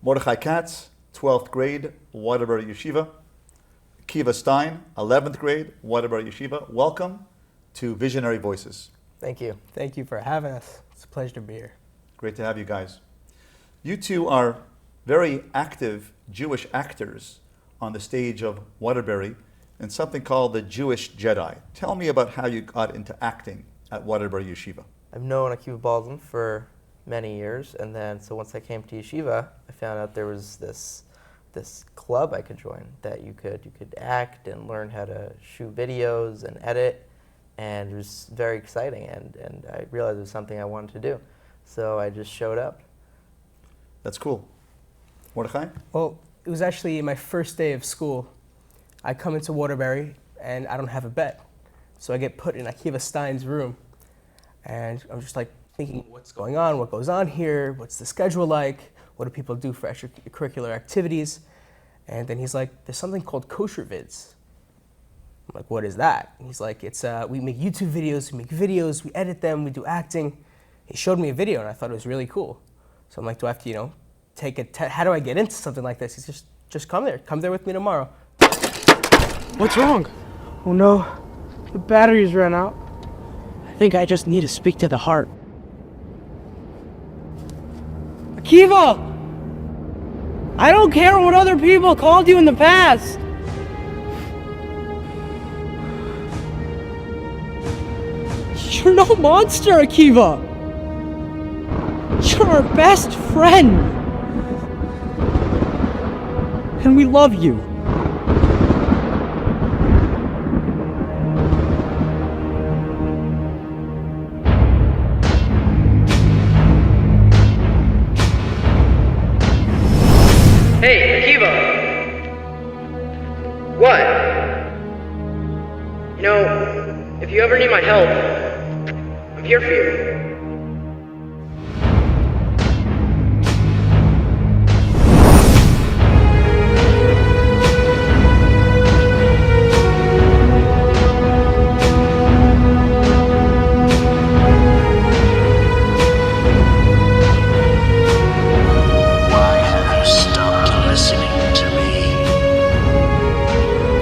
Mordechai Katz, 12th grade, Waterbury Yeshiva. Kiva Stein, 11th grade, Waterbury Yeshiva. Welcome to Visionary Voices. Thank you. Thank you for having us. It's a pleasure to be here. Great to have you guys. You two are very active Jewish actors on the stage of Waterbury in something called the Jewish Jedi. Tell me about how you got into acting at Waterbury Yeshiva. I've known Akiva Baldwin for many years, and then so once I came to Yeshiva, I found out there was this club I could join that you could act and learn how to shoot videos and edit, and it was very exciting, and I realized it was something I wanted to do, so I just showed up. That's cool. Mordechai? Well, it was actually my first day of school. I come into Waterbury and I don't have a bed. So I get put in Akiva Stein's room. And I'm just like thinking, what's going on? What goes on here? What's the schedule like? What do people do for extracurricular activities? And then he's like, there's something called Kosher Vids. I'm like, what is that? And he's like, it's we make YouTube videos, we edit them, we do acting. He showed me a video and I thought it was really cool. So I'm like, do I have to, take it? How do I get into something like this? He's just come there. Come there with me tomorrow. What's wrong? Oh no, the batteries ran out. I think I just need to speak to the heart. Akiva! I don't care what other people called you in the past. You're no monster, Akiva. You're our best friend. And we love you. Hey, Akiva! What? If you ever need my help, I'm here for you.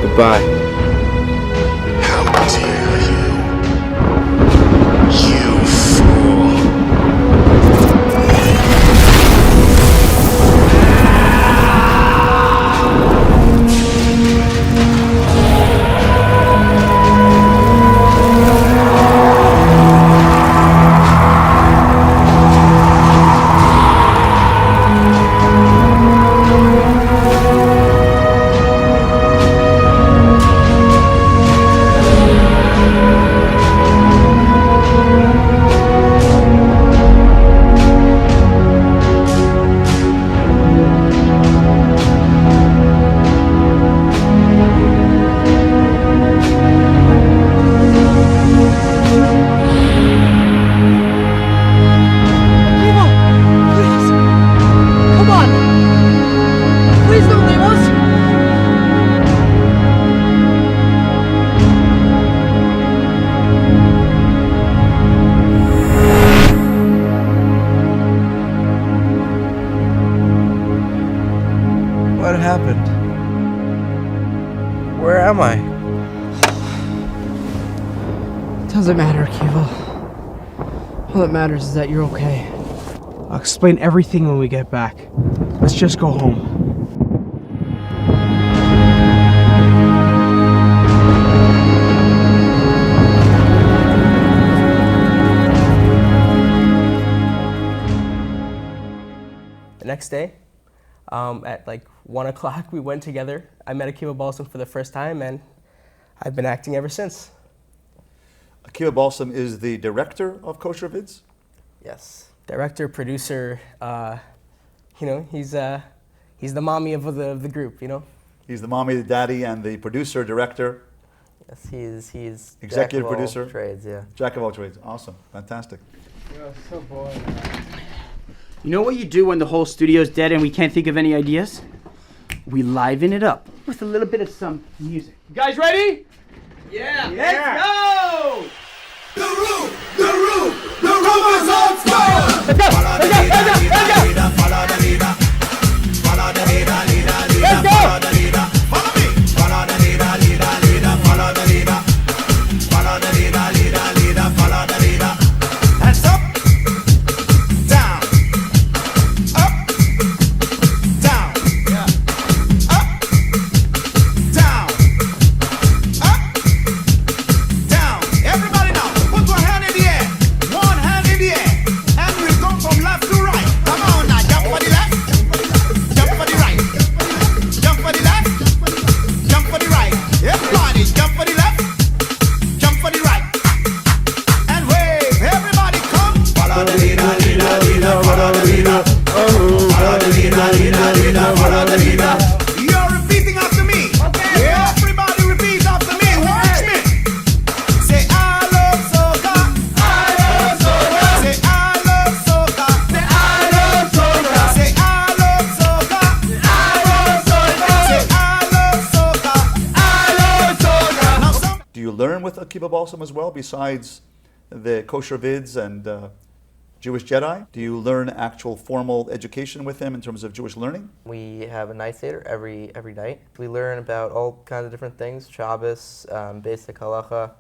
Goodbye. How dare you? You fool. What happened? Where am I? Doesn't matter, Akiva. All that matters is that you're okay. I'll explain everything when we get back. Let's just go home. The next day, at like 1 o'clock, we went together. I met Akiva Balsam for the first time, and I've been acting ever since. Akiva Balsam is the director of Kosher Vids? Yes. Director, producer, he's the mommy of the group, He's the mommy, the daddy, and the producer, director. Yes, he's Executive jack of all producer. trades, yeah. Jack of all trades. Awesome. Fantastic. You're so boring. You know what you do when the whole studio's dead and we can't think of any ideas? We liven it up with a little bit of some music. You guys ready? Yeah! Let's go! The room is on fire! Let's go! Let's go! Let's go! Let's go! Follow the leader. follow the leader, leader, leader, follow the leader. Hands up, down, up, down, up, down, up, down. Everybody now, put one hand in the air, one hand in the air, and we go from left to right. Come on now, jump for the left, jump for the right, jump for the left, jump for the right. Everybody, jump for the left, jump for the right, and wave. Everybody come, follow the leader, leader, leader, follow the leader. Follow the leader, leader, leader, follow the leader. You're repeating after me. Okay. Everybody repeat after me. Watch me. Say I love soca. I love soca. Say I love soca. Say I love soca. Say I love soca. I love soca. Say I love soca. I love soca. Now some. Do you learn with Akiva Balsam as well, besides the kosher vids and Jewish Jedi? Do you learn actual formal education with him in terms of Jewish learning? We have a night seder every night. We learn about all kinds of different things, Shabbos, basic halacha,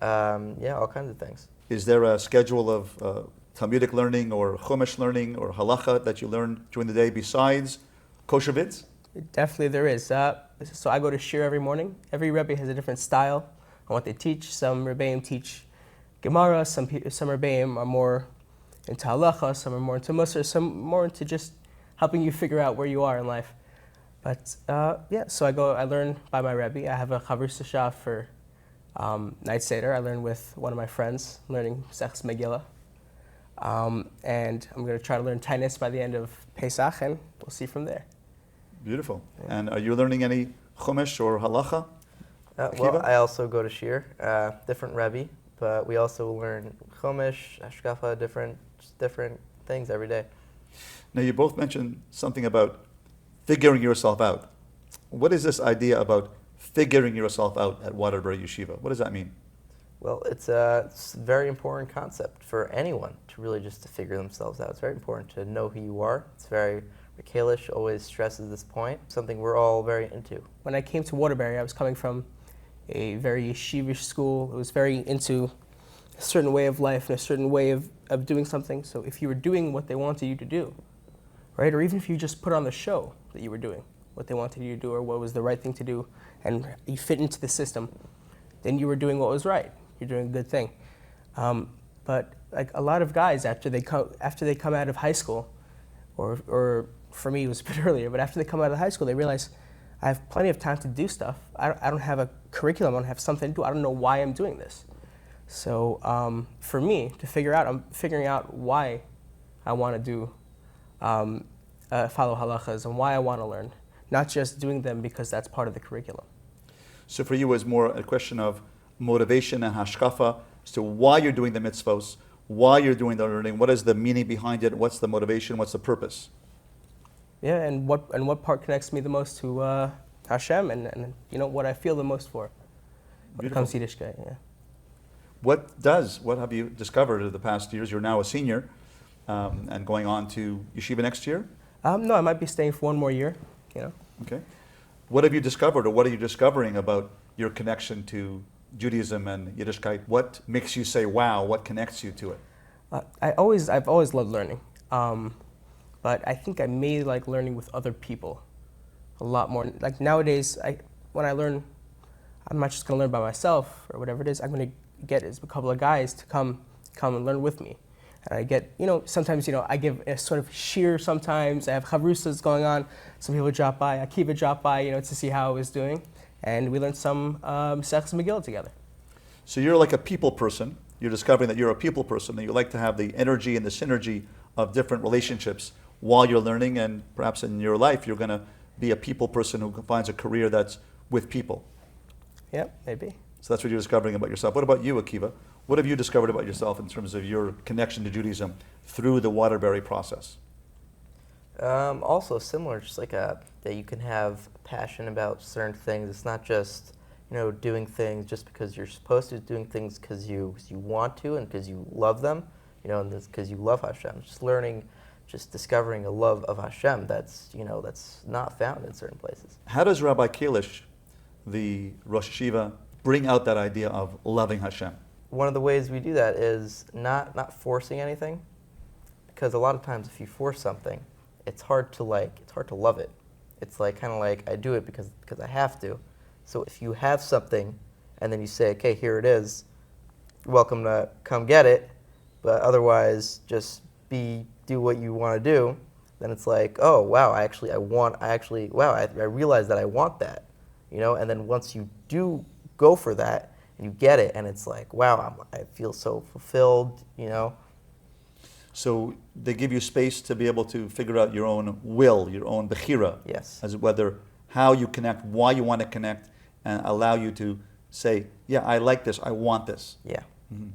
all kinds of things. Is there a schedule of Talmudic learning or Chumash learning or halacha that you learn during the day besides kosher vids? Definitely there is. So I go to shir every morning. Every Rebbe has a different style on what they teach. Some Rebbeim teach Gemara, some Rebbeim are more into halacha, some are more into Musar, some more into just helping you figure out where you are in life. But so I learn by my Rebbe. I have a Chavrusa Shah for night seder. I learn with one of my friends, learning Sechs Megillah. And I'm going to try to learn Tainis by the end of Pesach, and we'll see from there. Beautiful. And are you learning any Chumash or halacha? Well, I also go to shir, different Rebbe, but we also learn Chumash, Hashkafa, different things every day. Now, you both mentioned something about figuring yourself out. What is this idea about figuring yourself out at Waterbury Yeshiva? What does that mean? Well, it's a very important concept for anyone to really just to figure themselves out. It's very important to know who you are. It's very, Kalish always stresses this point, something we're all very into. When I came to Waterbury, I was coming from a very yeshivish school. It was very into a certain way of life and a certain way of doing something. So if you were doing what they wanted you to do, right, or even if you just put on the show that you were doing what they wanted you to do or what was the right thing to do, and you fit into the system, then you were doing what was right. You're doing a good thing. But like a lot of guys, after they come out of high school, or for me it was a bit earlier, but after they come out of high school, they realize I have plenty of time to do stuff. I don't have a curriculum. I don't have something to do. I don't know why I'm doing this. So for me to figure out, I'm figuring out why I want to do follow halachas and why I want to learn, not just doing them because that's part of the curriculum. So for you, it's more a question of motivation and hashkafa as to why you're doing the mitzvos, why you're doing the learning, what is the meaning behind it, what's the motivation, what's the purpose. Yeah, and what part connects me the most to Hashem and what I feel the most for when it comes to Yiddishkeit. Yeah. What have you discovered in the past years? You're now a senior and going on to yeshiva next year? No, I might be staying for one more year. Okay. What have you discovered, or what are you discovering about your connection to Judaism and Yiddishkeit? What makes you say, wow, what connects you to it? I've always loved learning. But I think I may like learning with other people a lot more. Like nowadays, when I learn, I'm not just going to learn by myself or whatever it is. I'm going to get is a couple of guys to come and learn with me. And I get, sometimes, I give a sort of shir sometimes. I have chavrusas going on. Some people drop by. Akiva drop by, to see how I was doing. And we learned some Sechs Megillah together. So you're like a people person. You're discovering that you're a people person, and you like to have the energy and the synergy of different relationships while you're learning, and perhaps in your life you're going to be a people person who finds a career that's with people. Yeah, maybe. So that's what you're discovering about yourself. What about you, Akiva? What have you discovered about yourself in terms of your connection to Judaism through the Waterbury process? Also similar, just like that you can have passion about certain things. It's not just doing things just because you're supposed to, doing things because you want to and because you love them, and because you love Hashem. Just learning, just discovering a love of Hashem that's not found in certain places. How does Rabbi Kalish, the Rosh Hashiva bring out that idea of loving Hashem? One of the ways we do that is not forcing anything, because a lot of times if you force something, it's hard to love it. It's like kind of like I do it because I have to. So if you have something and then you say, okay, here it is, you're welcome to come get it, but otherwise just do what you want to do, then it's like, oh wow, I realize that I want that, you know. And then once you do go for that and you get it, and it's like, wow, I feel so fulfilled, you know. So they give you space to be able to figure out your own will, your own bechira. Yes. As whether how you connect, why you want to connect, and allow you to say, yeah, I like this, I want this. Yeah. Mm-hmm.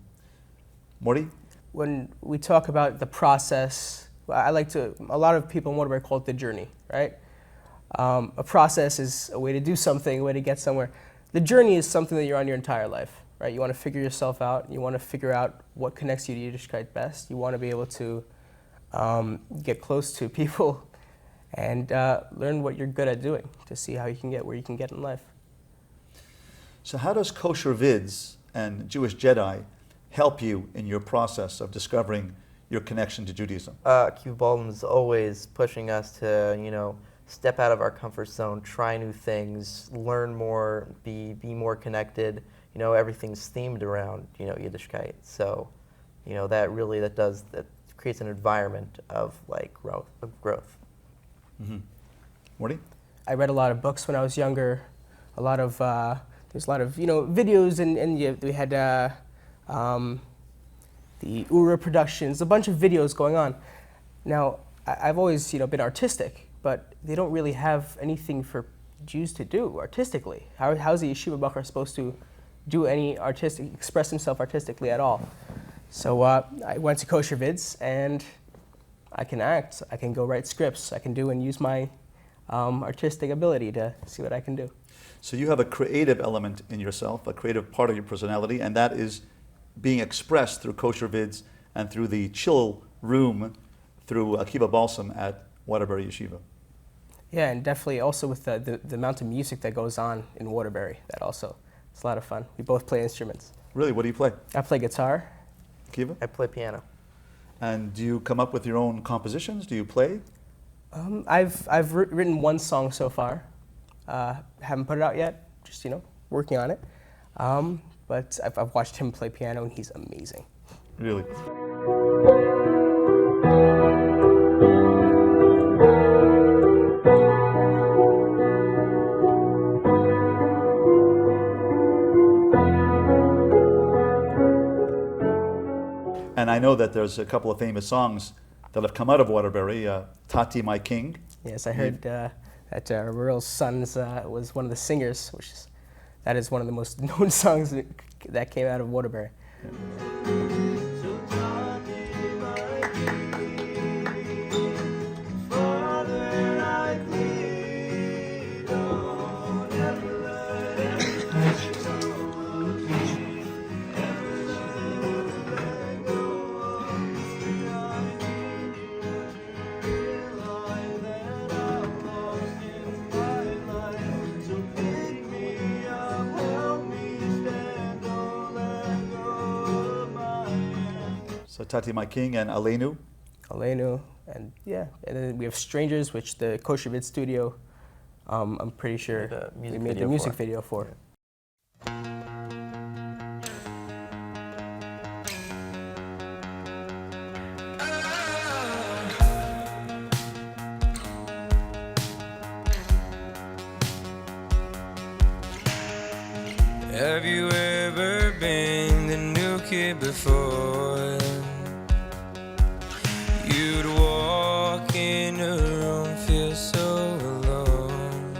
Morty? When we talk about the process, a lot of people in Waterbury call it the journey, right? A process is a way to do something, a way to get somewhere. The journey is something that you're on your entire life, right? You want to figure yourself out. You want to figure out what connects you to Yiddishkeit best. You want to be able to get close to people and learn what you're good at doing to see how you can get where you can get in life. So how does Kosher Vids and Jewish Jedi help you in your process of discovering your connection to Judaism? Kiva Baldwin is always pushing us to, you know, step out of our comfort zone, try new things, learn more, be more connected. You know, everything's themed around, you know, Yiddishkeit. So, you know, that creates an environment of like growth. Mm-hmm. Morty? I read a lot of books when I was younger. There's a lot of videos and we had the Ura Productions, a bunch of videos going on. Now, I've always been artistic, but they don't really have anything for Jews to do artistically. How's a yeshiva bachar supposed to do any express himself artistically at all? So I went to Kosher Vids, and I can act, I can go write scripts, I can do and use my artistic ability to see what I can do. So you have a creative element in yourself, a creative part of your personality, and that is being expressed through Kosher Vids and through the chill room through Akiva Balsam at Waterbury Yeshiva. Yeah, and definitely also with the amount of music that goes on in Waterbury, it's a lot of fun. We both play instruments. Really, what do you play? I play guitar. Akiva? I play piano. And do you come up with your own compositions? Do you play? I've written one song so far. Haven't put it out yet, just working on it. But I've watched him play piano, and he's amazing. Really? And I know that there's a couple of famous songs that have come out of Waterbury. Tati, My King. Yes, I heard that Rural's Sons was one of the singers, that is one of the most known songs that came out of Waterbury. So Tati, My King, and Aleinu. Aleinu, and then we have Strangers, which the Kosher Vid studio, I'm pretty sure we made the music video for. Have you ever been the new kid before? You'd walk in a room, feel so alone.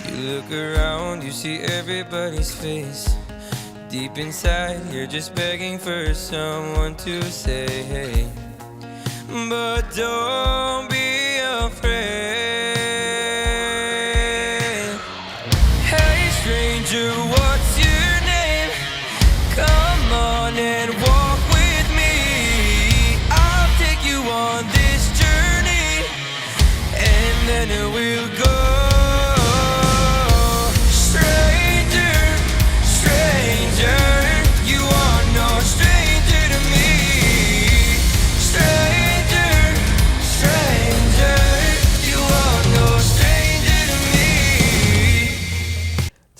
You look around, you see everybody's face. Deep inside, you're just begging for someone to say hey. But don't be afraid. Stranger, what's your name? Come on and walk with me. I'll take you on this journey, and then we'll go straight.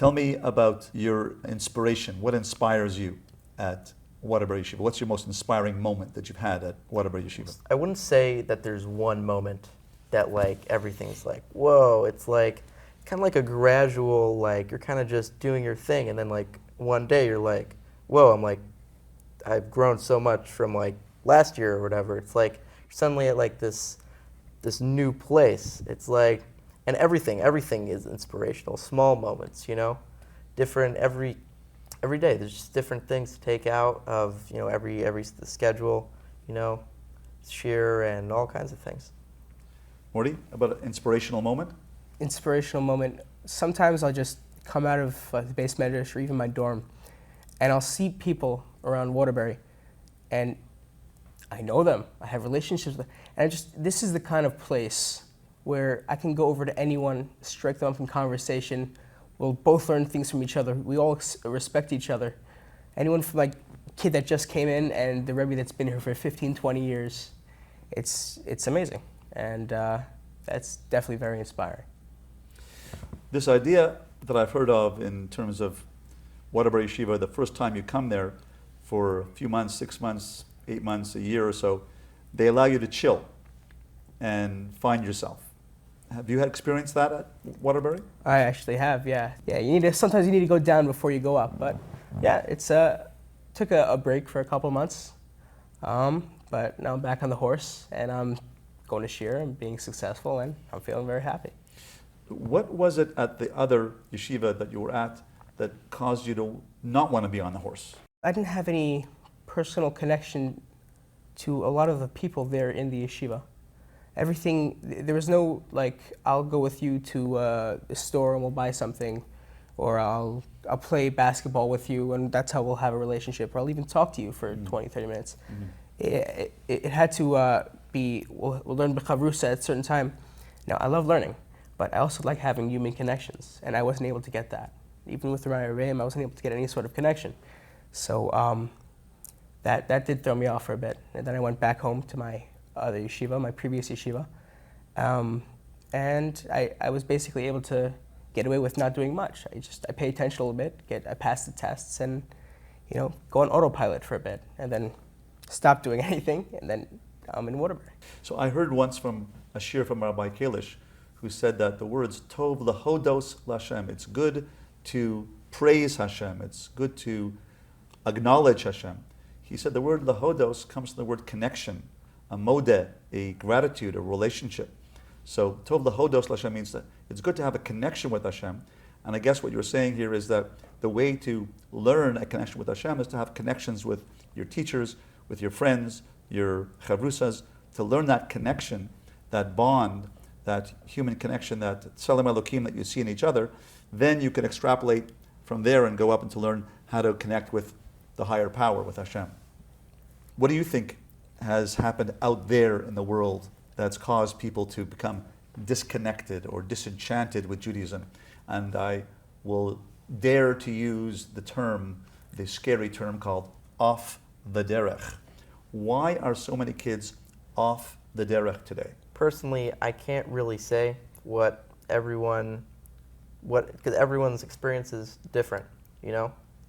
Tell me about your inspiration. What inspires you at Waterbury Yeshiva? What's your most inspiring moment that you've had at Waterbury Yeshiva? I wouldn't say that there's one moment that like everything's like, whoa. It's like kind of like a gradual, like you're kind of just doing your thing, and then like one day you're like, whoa, I'm like, I've grown so much from like last year or whatever. It's like you're suddenly at like this new place. It's like, and everything is inspirational. Small moments, you know, different every day. There's just different things to take out of, you know, every the schedule, you know, share and all kinds of things. Morty, about an inspirational moment? Inspirational moment. Sometimes I'll just come out of the base medrash or even my dorm, and I'll see people around Waterbury, and I know them. I have relationships with them, and this is the kind of place where I can go over to anyone, strike them up in conversation. We'll both learn things from each other. We all respect each other. Anyone from like kid that just came in and the Rebbe that's been here for 15, 20 years, it's amazing, and that's definitely very inspiring. This idea that I've heard of in terms of Waterbury Yeshiva, the first time you come there for a few months, 6 months, 8 months, a year or so, they allow you to chill and find yourself. Have you had experienced that at Waterbury? I actually have, yeah. Yeah, sometimes you need to go down before you go up, but yeah, it's took a break for a couple months, but now I'm back on the horse, and I'm going to Shir and being successful, and I'm feeling very happy. What was it at the other yeshiva that you were at that caused you to not want to be on the horse? I didn't have any personal connection to a lot of the people there in the yeshiva. Everything, there was no like, I'll go with you to the store and we'll buy something, or I'll play basketball with you and that's how we'll have a relationship, or I'll even talk to you for 20, 30 minutes. It had to be, we'll learn B'chavrusa at a certain time. Now, I love learning, but I also like having human connections, and I wasn't able to get that. Even with the Raya Reim, I wasn't able to get any sort of connection. So that did throw me off for a bit. And then I went back home to my other yeshiva, my previous yeshiva, and I was basically able to get away with not doing much. I pay attention a little bit, I passed the tests, and go on autopilot for a bit, and then stop doing anything, and then I'm in Waterbury. So I heard once from a shir from Rabbi Kalish, who said that the words Tov lahodos l'Hashem, it's good to praise Hashem, it's good to acknowledge Hashem. He said the word lahodos comes from the word connection, a modeh, a gratitude, a relationship. So Tov lahodos l'Hashem means that it's good to have a connection with Hashem. And I guess what you're saying here is that the way to learn a connection with Hashem is to have connections with your teachers, with your friends, your chavrusas, to learn that connection, that bond, that human connection, that Tselem Elokim that you see in each other. Then you can extrapolate from there and go up and to learn how to connect with the higher power, with Hashem. What do you think has happened out there in the world that's caused people to become disconnected or disenchanted with Judaism? And I will dare to use the term, the scary term called off the derech. Why are so many kids off the derech today? Personally, I can't really say because everyone's experience is different,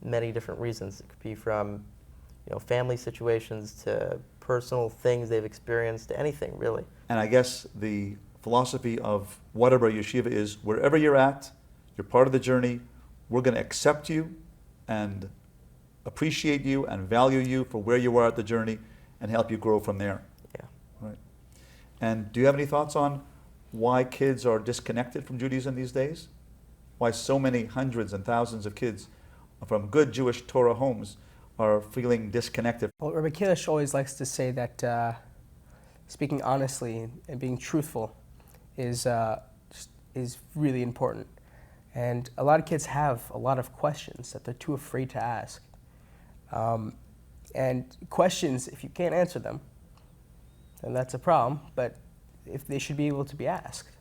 many different reasons. It could be from, family situations to personal things they've experienced, to anything really. And I guess the philosophy of Waterbury Yeshiva is wherever you're at, you're part of the journey, we're going to accept you and appreciate you and value you for where you are at the journey and help you grow from there. Yeah. Right. And do you have any thoughts on why kids are disconnected from Judaism these days? Why so many hundreds and thousands of kids from good Jewish Torah homes are feeling disconnected? Well, Rabbi Kalish always likes to say that speaking honestly and being truthful is really important. And a lot of kids have a lot of questions that they're too afraid to ask. And questions, if you can't answer them, then that's a problem. But if they should be able to be asked,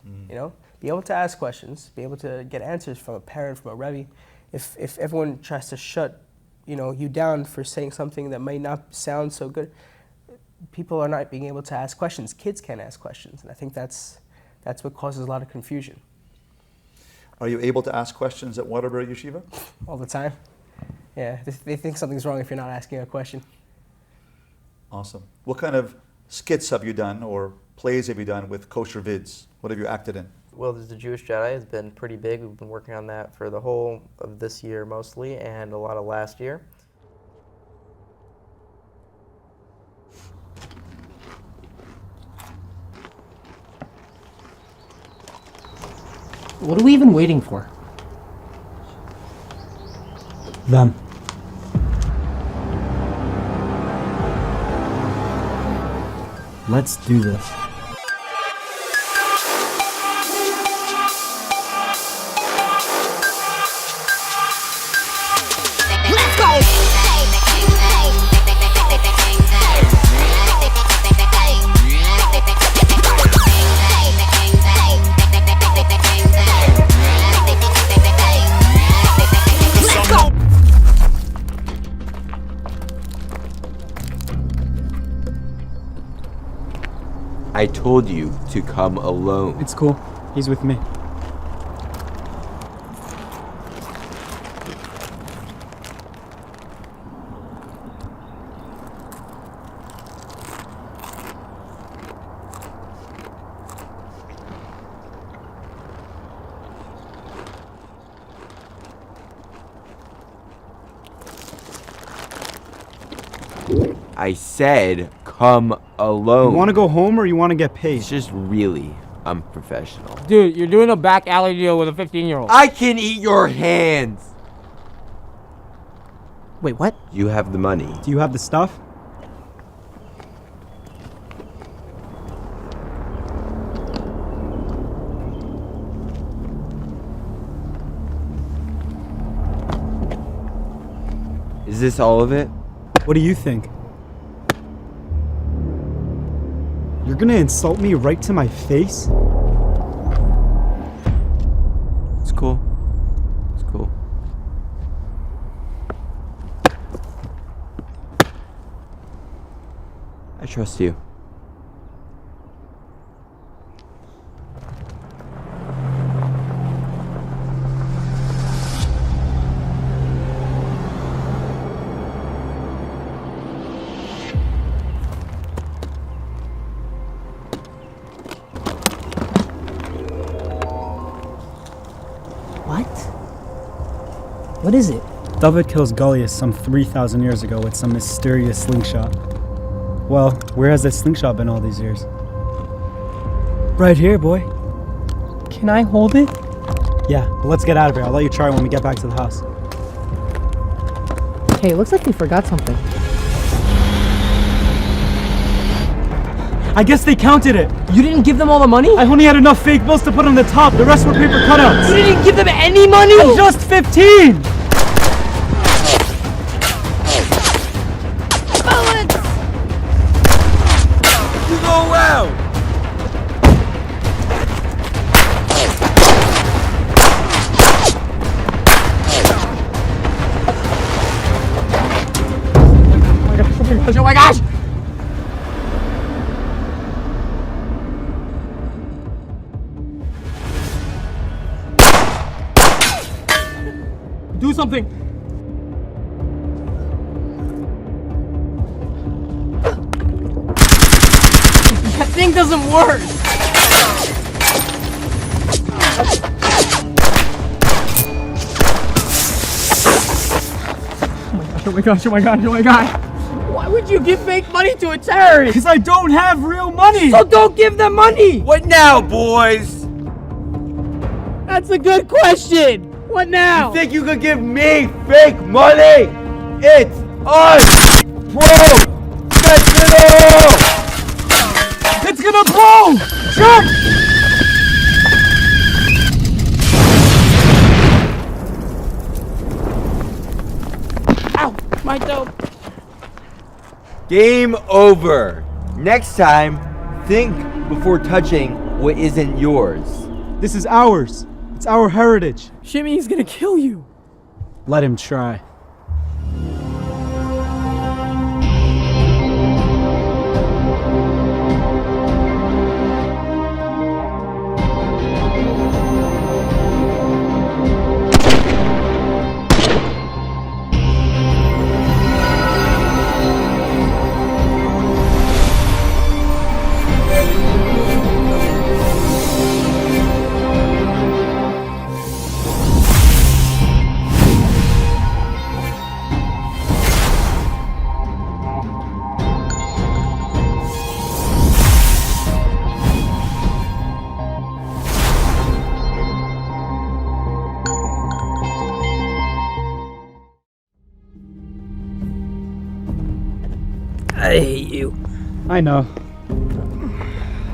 be able to ask questions, be able to get answers from a parent, from a Rebbe. If everyone tries to shut you down for saying something that might not sound so good, people are not being able to ask questions. Kids can't ask questions, and I think that's what causes a lot of confusion. Are you able to ask questions at Waterbury Yeshiva? All the time. Yeah, they think something's wrong if you're not asking a question. Awesome. What kind of skits have you done or plays have you done with Kosher Vids? What have you acted in? Well, there's the Jewish Jedi has been pretty big. We've been working on that for the whole of this year mostly, and a lot of last year. What are we even waiting for? Them. Let's do this. Let's go! I told you to come alone. It's cool. He's with me. I said come alone. You want to go home or you want to get paid? It's just really unprofessional. Dude, you're doing a back alley deal with a 15-year-old. I can eat your hands. Wait, what? You have the money. Do you have the stuff? Is this all of it? What do you think? You're gonna insult me right to my face? It's cool. It's cool. I trust you. What? What is it? David kills Goliath some 3,000 years ago with some mysterious slingshot. Well, where has this slingshot been all these years? Right here, boy. Can I hold it? Yeah, but let's get out of here. I'll let you try when we get back to the house. Hey, it looks like they forgot something. I guess they counted it. You didn't give them all the money? I only had enough fake bills to put on the top. The rest were paper cutouts. You didn't give them any money? I'm just 15! Go out! Oh my gosh! Do something! That thing doesn't work! Oh my gosh, oh my gosh, oh my gosh! Why would you give fake money to a terrorist? Because I don't have real money! So don't give them money! What now, boys? That's a good question! What now? You think you could give me fake money? It's unprofessional! It's gonna blow! Jerk! Ow! My dope! Game over. Next time, think before touching what isn't yours. This is ours. It's our heritage. Shimmy, he's gonna kill you! Let him try. I hate you. I know.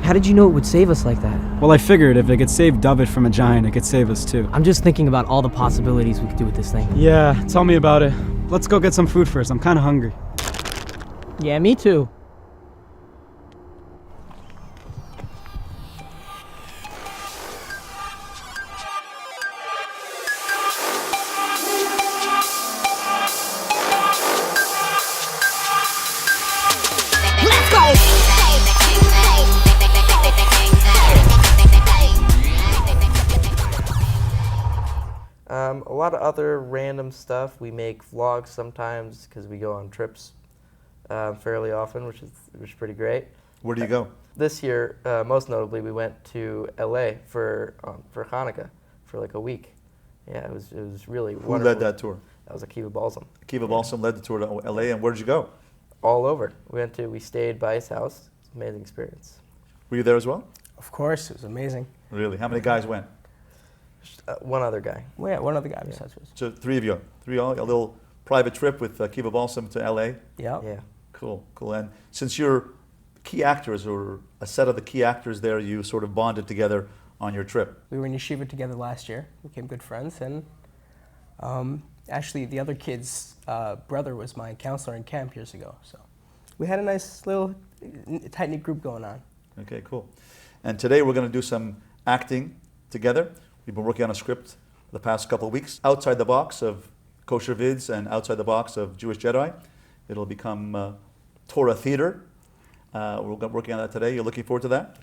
How did you know it would save us like that? Well, I figured if it could save David from a giant, it could save us too. I'm just thinking about all the possibilities we could do with this thing. Yeah, tell me about it. Let's go get some food first. I'm kind of hungry. Yeah, me too. A lot of other random stuff. We make vlogs sometimes because we go on trips fairly often, which is pretty great. Where do you go? This year, most notably, we went to LA for Hanukkah for like a week. Yeah, it was really Who wonderful. led that tour? That was Akiva Balsam. Akiva Balsam led the tour to LA, and where did you go? All over. We stayed by his house. It's an amazing experience. Were you there as well? Of course, it was amazing. Really? How many guys went? One other guy. Well, yeah, one other guy besides us. So three of you. Three all? A little private trip with Akiva Balsam to LA? Yeah. Yeah. Cool, cool. And since you're key actors, or a set of the key actors there, you sort of bonded together on your trip. We were in yeshiva together last year, became good friends, and actually the other kid's brother was my counselor in camp years ago. So we had a nice little tight-knit group going on. Okay, cool. And today we're going to do some acting together. We've been working on a script for the past couple of weeks, outside the box of Kosher Vids and outside the box of Jewish Jedi. It'll become Torah Theater. We're working on that today. You're looking forward to that?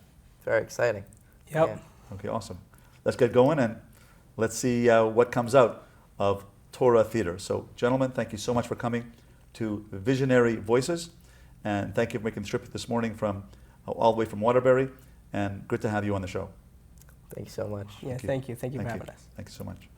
Very exciting. Yep. Yeah. Okay, awesome. Let's get going and let's see what comes out of Torah Theater. So, gentlemen, thank you so much for coming to Visionary Voices, and thank you for making the trip this morning from all the way from Waterbury, and good to have you on the show. Thank you so much. Yeah, thank you. Thank you for having us. Thank you so much.